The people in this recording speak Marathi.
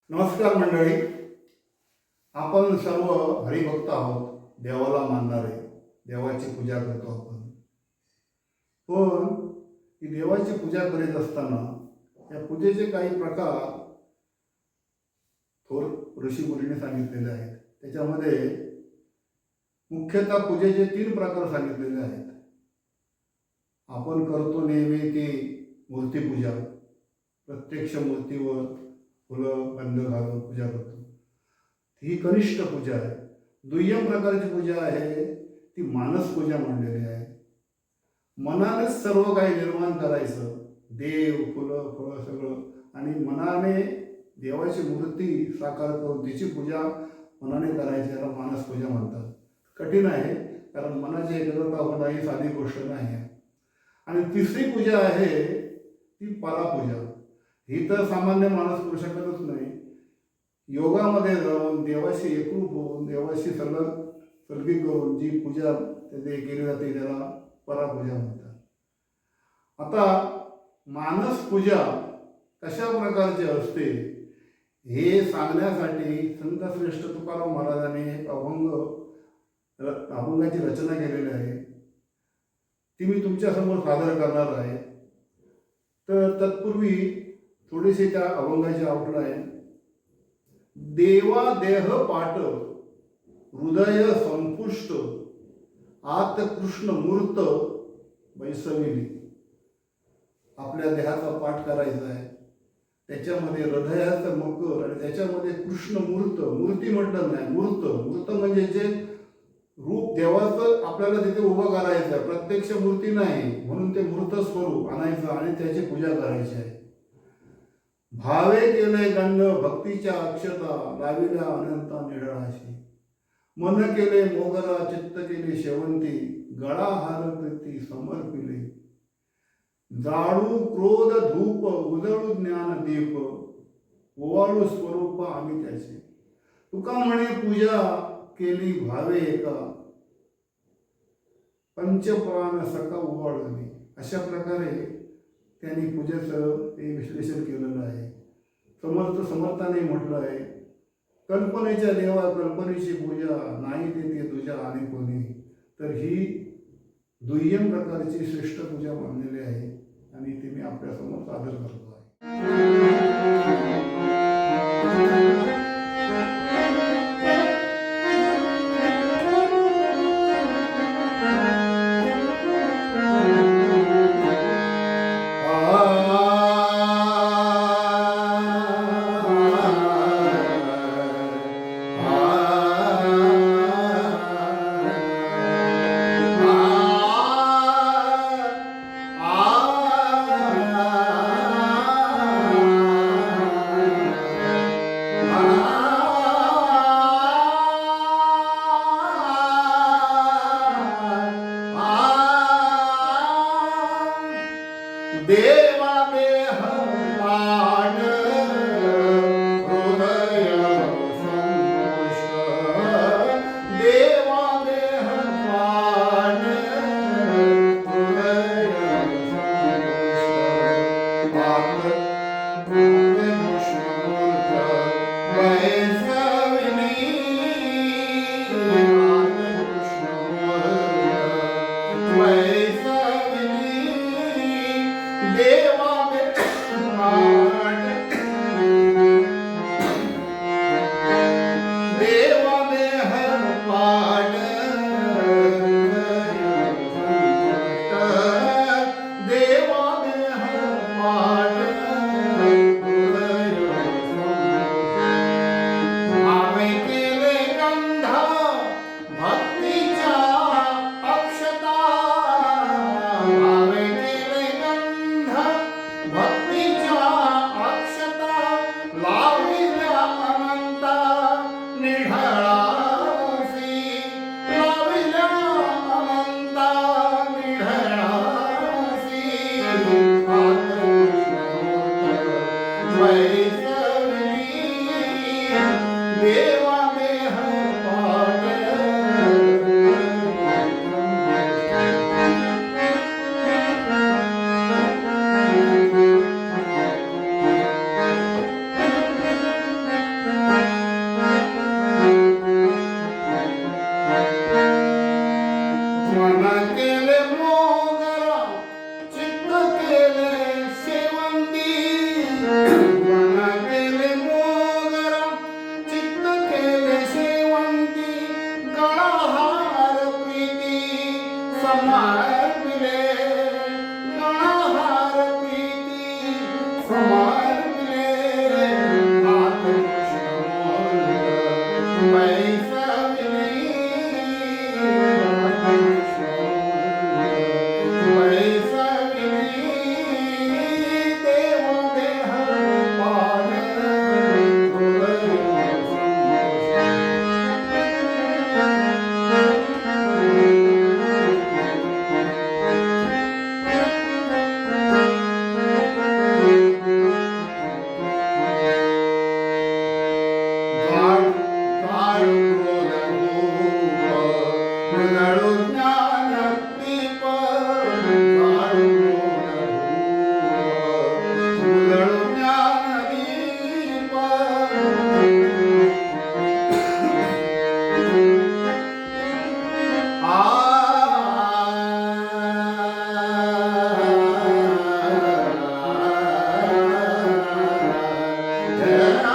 नमस्कार मंडळी. आपण सर्व हरिभक्त आहोत, देवाला मानणारे, देवाची पूजा करतो आपण. पण ही देवाची पूजा करीत असताना या पूजेचे काही प्रकार थोर ऋषीमुनींनी सांगितलेले आहेत. त्याच्यामध्ये मुख्यतः पूजेचे 3 प्रकार सांगितलेले आहेत. आपण करतो नेहमी ती मूर्तीपूजा, प्रत्यक्ष मूर्तीवर फुलं गंध घालून पूजा करतो, ही कनिष्ठ पूजा आहे. दुय्यम प्रकारची पूजा आहे ती मानस पूजा म्हणलेली आहे. मनानेच सर्व काही निर्माण करायचं, देव फुलं फळं सगळं, आणि मनाने देवाची मूर्ती साकार करून तिची पूजा मनाने करायची, याला मानस पूजा म्हणतात. कठीण आहे, कारण मनाची एकाग्रता होणं ही साधी गोष्ट नाही आहे. आणि तिसरी पूजा आहे ती परापूजा. ही तर सामान्य माणूस करू शकतच नाही. योगामध्ये जाऊन देवाशी एकरूप होऊन देवाशी सलगी करून जी पूजा ते केली जाते त्याला परापूजा म्हणतात. आता मानस पूजा कशा प्रकारची असते हे सांगण्यासाठी संत श्रेष्ठ तुकाराम महाराजांनी एक अभंगाची रचना केलेली आहे. ती मी तुमच्यासमोर सादर करणार आहे. तर तत्पूर्वी थोडीशी त्या अभंगाची आउटलाईन. देवा देह पाट हृदय संपुष्ट आत कृष्ण मूर्त बैसविली. आपल्या देहाचा पाठ करायचा आहे, त्याच्यामध्ये हृदयाचं मकर आणि त्याच्यामध्ये कृष्ण मूर्त, मूर्ती म्हटलं नाही, मूर्त म्हणजे जे रूप देवाचं आपल्याला तिथे उभं करायचं आहे, प्रत्यक्ष मूर्ती नाही, म्हणून ते मूर्त स्वरूप आणायचं आणि त्याची पूजा करायची आहे. भावे केले गंध भक्तीच्या अक्षता लाविल्या अनंता निढळाशी. मन केले मोगरा चित्त केले शेवंती गळा हार प्रीती समर्पिले. जाळू क्रोध धूप उजळू ज्ञान दीप ओवाळू स्वरूप आम्ही त्याचे. तुका म्हणे पूजा केली भावे एका पंचप्राण सका ओवाळली. अशा प्रकारे त्यांनी पूजेचं ते विश्लेषण केलेलं आहे. समर्थाने म्हटलं आहे, कल्पनेच्या देवा कल्पनेची पूजा नाही देते तुझ्या आणि कोणी. तर ही दुय्यम प्रकारची श्रेष्ठ पूजा मानलेली आहे आणि ती मी आपल्यासमोर सादर करतो आहे. देवा